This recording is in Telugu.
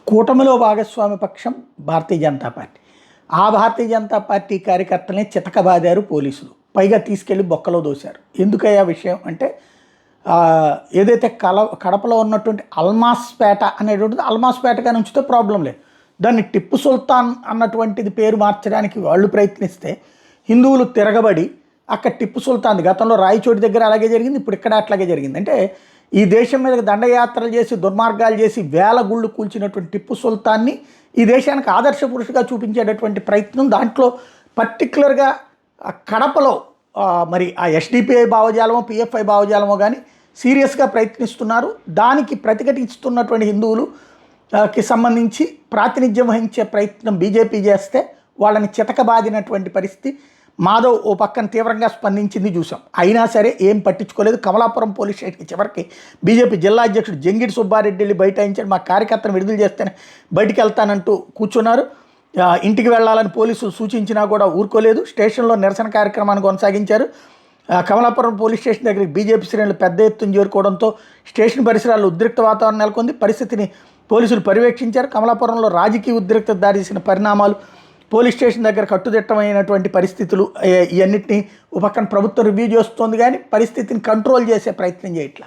కూటమిలో భాగస్వామి పక్షం భారతీయ జనతా పార్టీ. ఆ భారతీయ జనతా పార్టీ కార్యకర్తల్ని చితకబాదారు పోలీసులు. పైగా తీసుకెళ్లి బొక్కలో దోశారు. ఎందుకయ్యా విషయం అంటే ఏదైతే కడపలో ఉన్నటువంటి అల్మాస్పేట అనేటువంటిది అల్మాస్పేటగా ఉంచితే ప్రాబ్లం లేదు. దాన్ని టిప్పు సుల్తాన్ అన్నటువంటిది పేరు మార్చడానికి వాళ్ళు ప్రయత్నిస్తే హిందువులు తిరగబడి అక్కడ టిప్పు సుల్తాన్ గతంలో రాయచోటి దగ్గర అలాగే జరిగింది, ఇప్పుడు ఇక్కడ అట్లాగే జరిగింది. అంటే ఈ దేశం మీద దండయాత్రలు చేసి దుర్మార్గాలు చేసి వేల గుళ్ళు కూల్చినటువంటి టిప్పు సుల్తాన్ని ఈ దేశానికి ఆదర్శ పురుషుగా చూపించేటటువంటి ప్రయత్నం దాంట్లో పర్టికులర్గా కడపలో మరి ఆ ఎస్డిపిఐ భావజాలమో పిఎఫ్ఐ భావజాలమో కానీ సీరియస్గా ప్రయత్నిస్తున్నారు. దానికి ప్రతిఘటిస్తున్నటువంటి హిందువులుకి సంబంధించి ప్రాతినిధ్యం వహించే ప్రయత్నం బీజేపీ చేస్తే వాళ్ళని చితకబాదినటువంటి పరిస్థితి. మాధవ్ ఓ పక్కన తీవ్రంగా స్పందించింది చూసాం. అయినా సరే ఏం పట్టించుకోలేదు. కమలాపురం పోలీస్ స్టేషన్కి చివరికి బీజేపీ జిల్లా అధ్యక్షుడు జంగిడి సుబ్బారెడ్డి వెళ్ళి బైఠాయించాడు. మా కార్యకర్తను విడుదల చేస్తేనే బయటికి వెళ్తానంటూ కూర్చున్నారు. ఇంటికి వెళ్ళాలని పోలీసులు సూచించినా కూడా ఊరుకోలేదు. స్టేషన్లో నిరసన కార్యక్రమాన్ని కొనసాగించారు. కమలాపురం పోలీస్ స్టేషన్ దగ్గరికి బీజేపీ శ్రేణులు పెద్ద ఎత్తున చేరుకోవడంతో స్టేషన్ పరిసరాల్లో ఉద్రిక్త వాతావరణం నెలకొంది. పరిస్థితిని పోలీసులు పర్యవేక్షించారు. కమలాపురంలో రాజకీయ ఉద్రిక్తత దారితీసిన పరిణామాలు, పోలీస్ స్టేషన్ దగ్గర కట్టుదిట్టమైనటువంటి పరిస్థితులు ఇవన్నిటినీ ఒక పక్కన ప్రభుత్వం రివ్యూ చేస్తోంది కానీ పరిస్థితిని కంట్రోల్ చేసే ప్రయత్నం చేయట్లా.